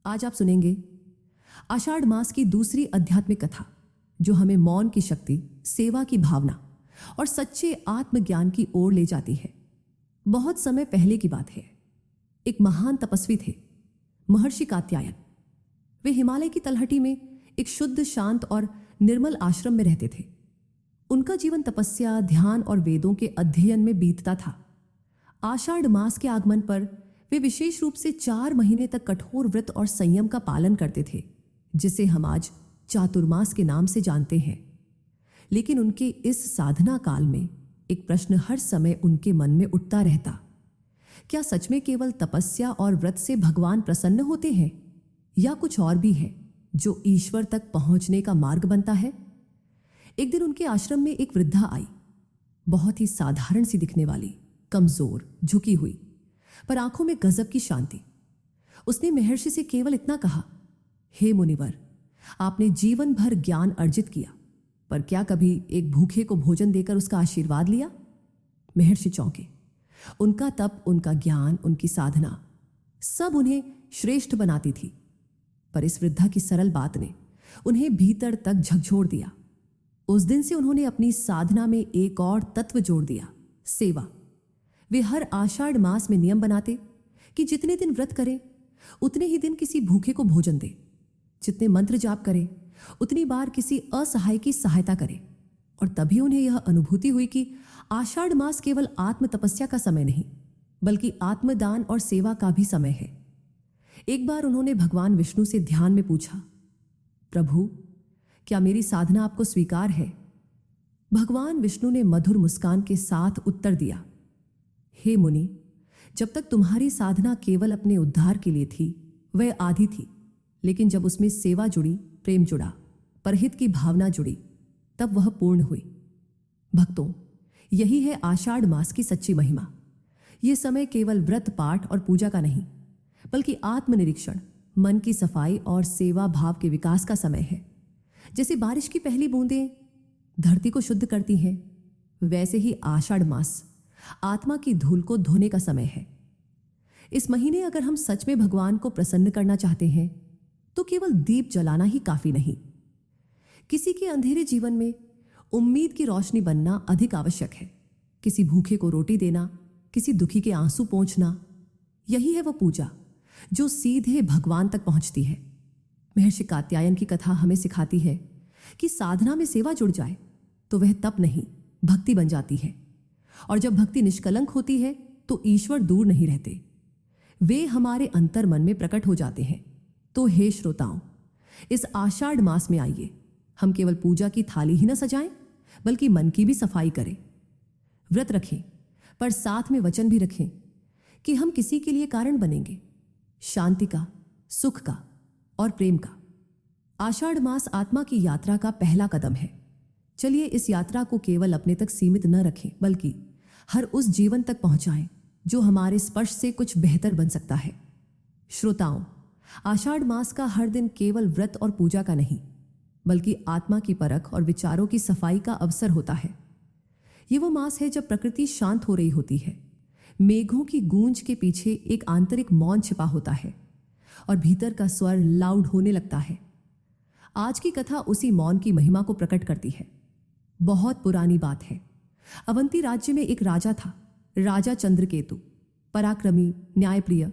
आज आप सुनेंगे आषाढ़ मास की दूसरी आध्यात्मिक कथा, जो हमें मौन की शक्ति, सेवा की भावना और सच्चे आत्मज्ञान की ओर ले जाती है। बहुत समय पहले की बात है। एक महान तपस्वी थे, महर्षि कात्यायन। वे हिमालय की तलहटी में एक शुद्ध, शांत और निर्मल आश्रम में रहते थे। उनका जीवन तपस्या, ध्यान और वेदों के अध्ययन में बीतता था। आषाढ़ मास के आगमन पर वे विशेष रूप से 4 महीने तक कठोर व्रत और संयम का पालन करते थे, जिसे हम आज चातुर्मास के नाम से जानते हैं। लेकिन उनके इस साधना काल में एक प्रश्न हर समय उनके मन में उठता रहता। क्या सच में केवल तपस्या और व्रत से भगवान प्रसन्न होते हैं, या कुछ और भी है जो ईश्वर तक पहुंचने का मार्ग बनता है? एक दिन उनके आश्रम में एक वृद्धा आई, बहुत ही साधारण सी दिखने वाली, कमजोर, झुकी हुई, पर आंखों में गजब की शांति। उसने महर्षि से केवल इतना कहा, हे मुनिवर, आपने जीवन भर ज्ञान अर्जित किया, पर क्या कभी एक भूखे को भोजन देकर उसका आशीर्वाद लिया? महर्षि चौंके। उनका तप, उनका ज्ञान, उनकी साधना सब उन्हें श्रेष्ठ बनाती थी, पर इस वृद्धा की सरल बात ने उन्हें भीतर तक झकझोर दिया। उस दिन से उन्होंने अपनी साधना में एक और तत्व जोड़ दिया, सेवा। वे हर आषाढ़ मास में नियम बनाते कि जितने दिन व्रत करें उतने ही दिन किसी भूखे को भोजन दें, जितने मंत्र जाप करें उतनी बार किसी असहाय की सहायता करें। और तभी उन्हें यह अनुभूति हुई कि आषाढ़ मास केवल आत्म तपस्या का समय नहीं, बल्कि आत्मदान और सेवा का भी समय है। एक बार उन्होंने भगवान विष्णु से ध्यान में पूछा, प्रभु, क्या मेरी साधना आपको स्वीकार है? भगवान विष्णु ने मधुर मुस्कान के साथ उत्तर दिया, हे मुनि, जब तक तुम्हारी साधना केवल अपने उद्धार के लिए थी, वह आधी थी। लेकिन जब उसमें सेवा जुड़ी, प्रेम जुड़ा, परहित की भावना जुड़ी, तब वह पूर्ण हुई। भक्तों, यही है आषाढ़ मास की सच्ची महिमा। यह समय केवल व्रत, पाठ और पूजा का नहीं, बल्कि आत्मनिरीक्षण, मन की सफाई और सेवा भाव के विकास का समय है। जैसे बारिश की पहली बूंदें धरती को शुद्ध करती हैं, वैसे ही आषाढ़ मास आत्मा की धूल को धोने का समय है। इस महीने अगर हम सच में भगवान को प्रसन्न करना चाहते हैं, तो केवल दीप जलाना ही काफी नहीं। किसी के अंधेरे जीवन में उम्मीद की रोशनी बनना अधिक आवश्यक है। किसी भूखे को रोटी देना, किसी दुखी के आंसू पोंछना, यही है वह पूजा जो सीधे भगवान तक पहुंचती है। महर्षि कात्यायन की कथा हमें सिखाती है कि साधना में सेवा जुड़ जाए तो वह तप नहीं, भक्ति बन जाती है। और जब भक्ति निष्कलंक होती है तो ईश्वर दूर नहीं रहते, वे हमारे अंतर मन में प्रकट हो जाते हैं। तो हे श्रोताओं, इस आषाढ़ मास में आइए, हम केवल पूजा की थाली ही न सजाएं, बल्कि मन की भी सफाई करें। व्रत रखें, पर साथ में वचन भी रखें कि हम किसी के लिए कारण बनेंगे, शांति का, सुख का और प्रेम का। आषाढ़ मास आत्मा की यात्रा का पहला कदम है। चलिए इस यात्रा को केवल अपने तक सीमित न रखें, बल्कि हर उस जीवन तक पहुंचाएं जो हमारे स्पर्श से कुछ बेहतर बन सकता है। श्रोताओं, आषाढ़ मास का हर दिन केवल व्रत और पूजा का नहीं, बल्कि आत्मा की परख और विचारों की सफाई का अवसर होता है। ये वो मास है जब प्रकृति शांत हो रही होती है, मेघों की गूंज के पीछे एक आंतरिक मौन छिपा होता है और भीतर का स्वर लाउड होने लगता है। आज की कथा उसी मौन की महिमा को प्रकट करती है। बहुत पुरानी बात है। अवंती राज्य में एक राजा था, राजा चंद्रकेतु। पराक्रमी, न्यायप्रिय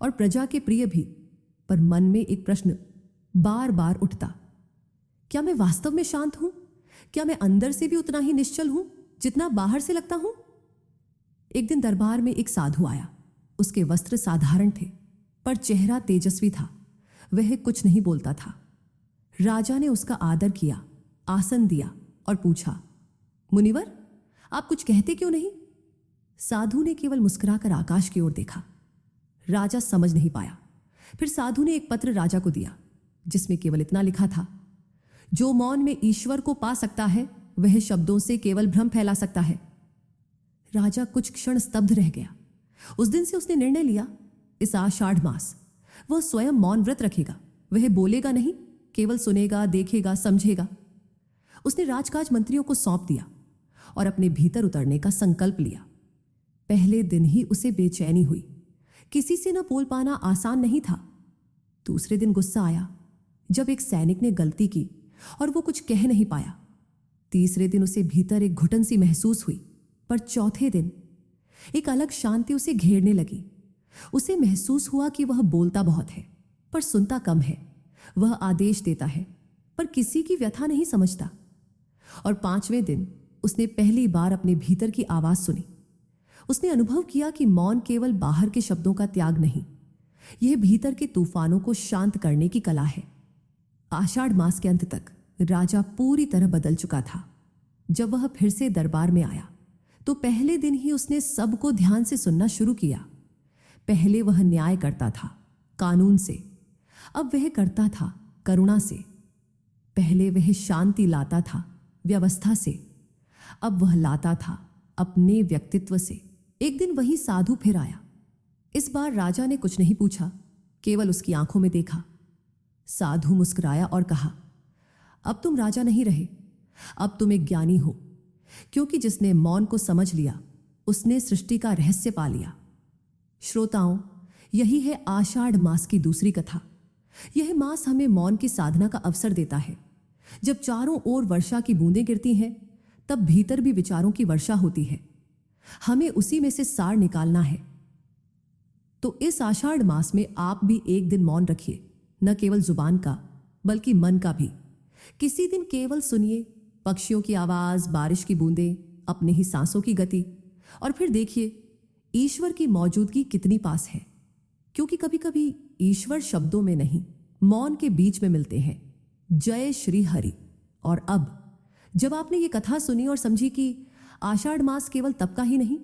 और प्रजा के प्रिय भी। पर मन में एक प्रश्न बार बार उठता, क्या मैं वास्तव में शांत हूं? क्या मैं अंदर से भी उतना ही निश्चल हूं जितना बाहर से लगता हूं? एक दिन दरबार में एक साधु आया। उसके वस्त्र साधारण थे, पर चेहरा तेजस्वी था। वह कुछ नहीं बोलता था। राजा ने उसका आदर किया, आसन दिया और पूछा, मुनिवर, आप कुछ कहते क्यों नहीं? साधु ने केवल मुस्कुराकर आकाश की ओर देखा। राजा समझ नहीं पाया। फिर साधु ने एक पत्र राजा को दिया, जिसमें केवल इतना लिखा था, जो मौन में ईश्वर को पा सकता है, वह शब्दों से केवल भ्रम फैला सकता है। राजा कुछ क्षण स्तब्ध रह गया। उस दिन से उसने निर्णय लिया, इस आषाढ़ मास वह स्वयं मौन व्रत रखेगा। वह बोलेगा नहीं, केवल सुनेगा, देखेगा, समझेगा। उसने राजकाज मंत्रियों को सौंप दिया और अपने भीतर उतरने का संकल्प लिया। पहले दिन ही उसे बेचैनी हुई। किसी से न बोल पाना आसान नहीं था। दूसरे दिन गुस्सा आया जब एक सैनिक ने गलती की और वो कुछ कह नहीं पाया। तीसरे दिन उसे भीतर एक घुटन सी महसूस हुई, पर चौथे दिन एक अलग शांति उसे घेरने लगी। उसे महसूस हुआ कि वह बोलता बहुत है पर सुनता कम है। वह आदेश देता है पर किसी की व्यथा नहीं समझता। और पांचवें दिन उसने पहली बार अपने भीतर की आवाज सुनी। उसने अनुभव किया कि मौन केवल बाहर के शब्दों का त्याग नहीं, यह भीतर के तूफानों को शांत करने की कला है। आषाढ़ मास के अंत तक राजा पूरी तरह बदल चुका था। जब वह फिर से दरबार में आया तो पहले दिन ही उसने सबको ध्यान से सुनना शुरू किया। पहले वह न्याय करता था कानून से, अब वह करता था करुणा से। पहले वह शांति लाता था व्यवस्था से, अब वह लाता था अपने व्यक्तित्व से। एक दिन वही साधु फिर आया। इस बार राजा ने कुछ नहीं पूछा, केवल उसकी आंखों में देखा। साधु मुस्कुराया और कहा, अब तुम राजा नहीं रहे, अब तुम एक ज्ञानी हो, क्योंकि जिसने मौन को समझ लिया उसने सृष्टि का रहस्य पा लिया। श्रोताओं, यही है आषाढ़ मास की दूसरी कथा। यह मास हमें मौन की साधना का अवसर देता है। जब चारों ओर वर्षा की बूंदें गिरती हैं, तब भीतर भी विचारों की वर्षा होती है। हमें उसी में से सार निकालना है। तो इस आषाढ़ मास में आप भी एक दिन मौन रखिए, न केवल जुबान का बल्कि मन का भी। किसी दिन केवल सुनिए पक्षियों की आवाज, बारिश की बूंदें, अपने ही सांसों की गति, और फिर देखिए ईश्वर की मौजूदगी कितनी पास है। क्योंकि कभी कभी ईश्वर शब्दों में नहीं, मौन के बीच में मिलते हैं। जय श्री हरि। और अब जब आपने ये कथा सुनी और समझी कि आषाढ़ मास केवल तप का ही नहीं,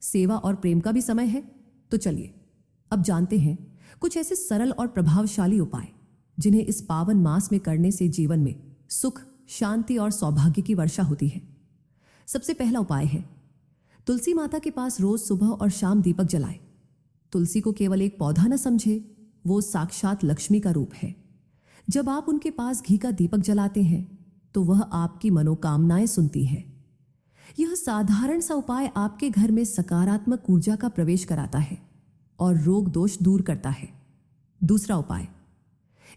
सेवा और प्रेम का भी समय है, तो चलिए अब जानते हैं कुछ ऐसे सरल और प्रभावशाली उपाय जिन्हें इस पावन मास में करने से जीवन में सुख, शांति और सौभाग्य की वर्षा होती है। सबसे पहला उपाय है, तुलसी माता के पास रोज सुबह और शाम दीपक जलाएं। तुलसी को केवल एक पौधा न समझे, वो साक्षात लक्ष्मी का रूप है। जब आप उनके पास घी का दीपक जलाते हैं तो वह आपकी मनोकामनाएं सुनती है। यह साधारण सा उपाय आपके घर में सकारात्मक ऊर्जा का प्रवेश कराता है और रोग दोष दूर करता है। दूसरा उपाय,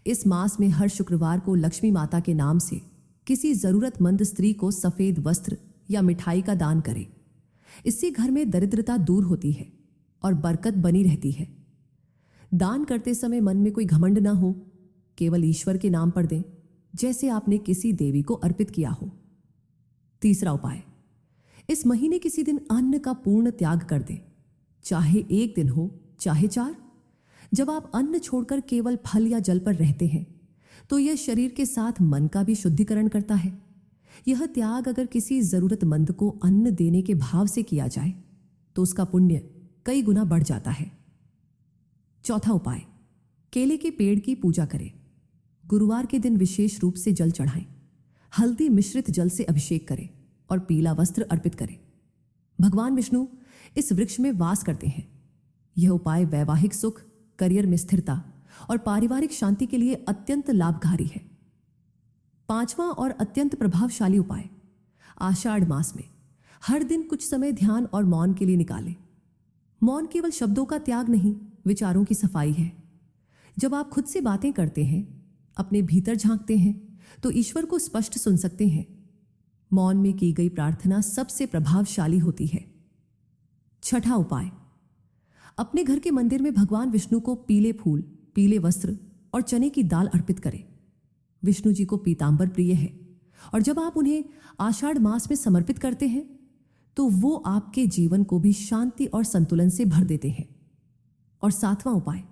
इस मास में हर शुक्रवार को लक्ष्मी माता के नाम से किसी जरूरतमंद स्त्री को सफेद वस्त्र या मिठाई का दान करें। इससे घर में दरिद्रता दूर होती है और बरकत बनी रहती है। दान करते समय मन में कोई घमंड ना हो, केवल ईश्वर के नाम पर दें, जैसे आपने किसी देवी को अर्पित किया हो। तीसरा उपाय, इस महीने किसी दिन अन्न का पूर्ण त्याग कर दें, चाहे एक दिन हो चाहे 4। जब आप अन्न छोड़कर केवल फल या जल पर रहते हैं तो यह शरीर के साथ मन का भी शुद्धिकरण करता है। यह त्याग अगर किसी जरूरतमंद को अन्न देने के भाव से किया जाए तो उसका पुण्य कई गुना बढ़ जाता है। चौथा उपाय, केले के पेड़ की पूजा करें। गुरुवार के दिन विशेष रूप से जल चढ़ाएं, हल्दी मिश्रित जल से अभिषेक करें और पीला वस्त्र अर्पित करें। भगवान विष्णु इस वृक्ष में वास करते हैं। यह उपाय वैवाहिक सुख, करियर में स्थिरता और पारिवारिक शांति के लिए अत्यंत लाभकारी है। पांचवा और अत्यंत प्रभावशाली उपाय, आषाढ़ मास में हर दिन कुछ समय ध्यान और मौन के लिए निकालें। मौन केवल शब्दों का त्याग नहीं, विचारों की सफाई है। जब आप खुद से बातें करते हैं, अपने भीतर झांकते हैं, तो ईश्वर को स्पष्ट सुन सकते हैं। मौन में की गई प्रार्थना सबसे प्रभावशाली होती है। छठा उपाय, अपने घर के मंदिर में भगवान विष्णु को पीले फूल, पीले वस्त्र और चने की दाल अर्पित करें। विष्णु जी को पीतांबर प्रिय है और जब आप उन्हें आषाढ़ मास में समर्पित करते हैं तो वो आपके जीवन को भी शांति और संतुलन से भर देते हैं। और सातवां उपाय,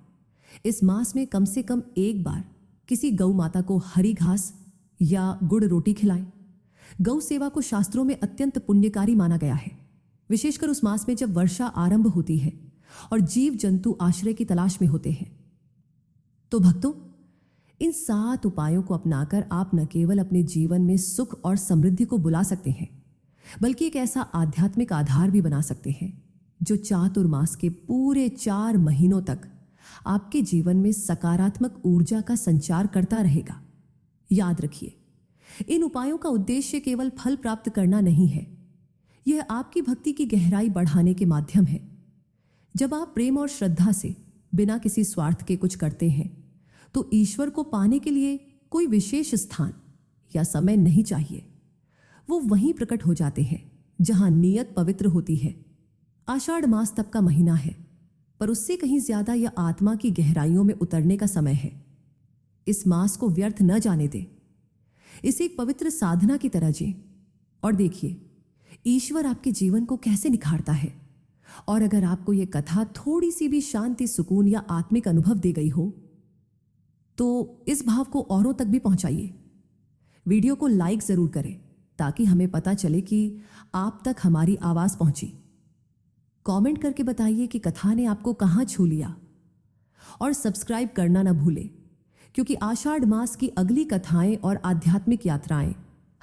इस मास में कम से कम एक बार किसी गौ माता को हरी घास या गुड़ रोटी खिलाएं। गौ सेवा को शास्त्रों में अत्यंत पुण्यकारी माना गया है, विशेषकर उस मास में जब वर्षा आरंभ होती है और जीव जंतु आश्रय की तलाश में होते हैं। तो भक्तों, इन 7 उपायों को अपनाकर आप न केवल अपने जीवन में सुख और समृद्धि को बुला सकते हैं, बल्कि एक ऐसा आध्यात्मिक आधार भी बना सकते हैं जो चातुर्मास के पूरे 4 महीनों तक आपके जीवन में सकारात्मक ऊर्जा का संचार करता रहेगा। याद रखिए, इन उपायों का उद्देश्य केवल फल प्राप्त करना नहीं है, यह आपकी भक्ति की गहराई बढ़ाने के माध्यम है। जब आप प्रेम और श्रद्धा से बिना किसी स्वार्थ के कुछ करते हैं तो ईश्वर को पाने के लिए कोई विशेष स्थान या समय नहीं चाहिए। वो वहीं प्रकट हो जाते हैं जहां नियत पवित्र होती है। आषाढ़ मास तप का महीना है, पर उससे कहीं ज्यादा यह आत्मा की गहराइयों में उतरने का समय है। इस मास को व्यर्थ न जाने दें। इसे एक पवित्र साधना की तरह जिएं और देखिए ईश्वर आपके जीवन को कैसे निखारता है। और अगर आपको यह कथा थोड़ी सी भी शांति, सुकून या आत्मिक अनुभव दे गई हो तो इस भाव को औरों तक भी पहुंचाइए। वीडियो को लाइक जरूर करें ताकि हमें पता चले कि आप तक हमारी आवाज पहुंची। कमेंट करके बताइए कि कथा ने आपको कहां छू लिया। और सब्सक्राइब करना ना भूलें, क्योंकि आषाढ़ मास की अगली कथाएं और आध्यात्मिक यात्राएं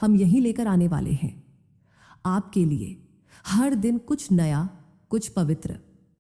हम यहीं लेकर आने वाले हैं आपके लिए। हर दिन कुछ नया, कुछ पवित्र।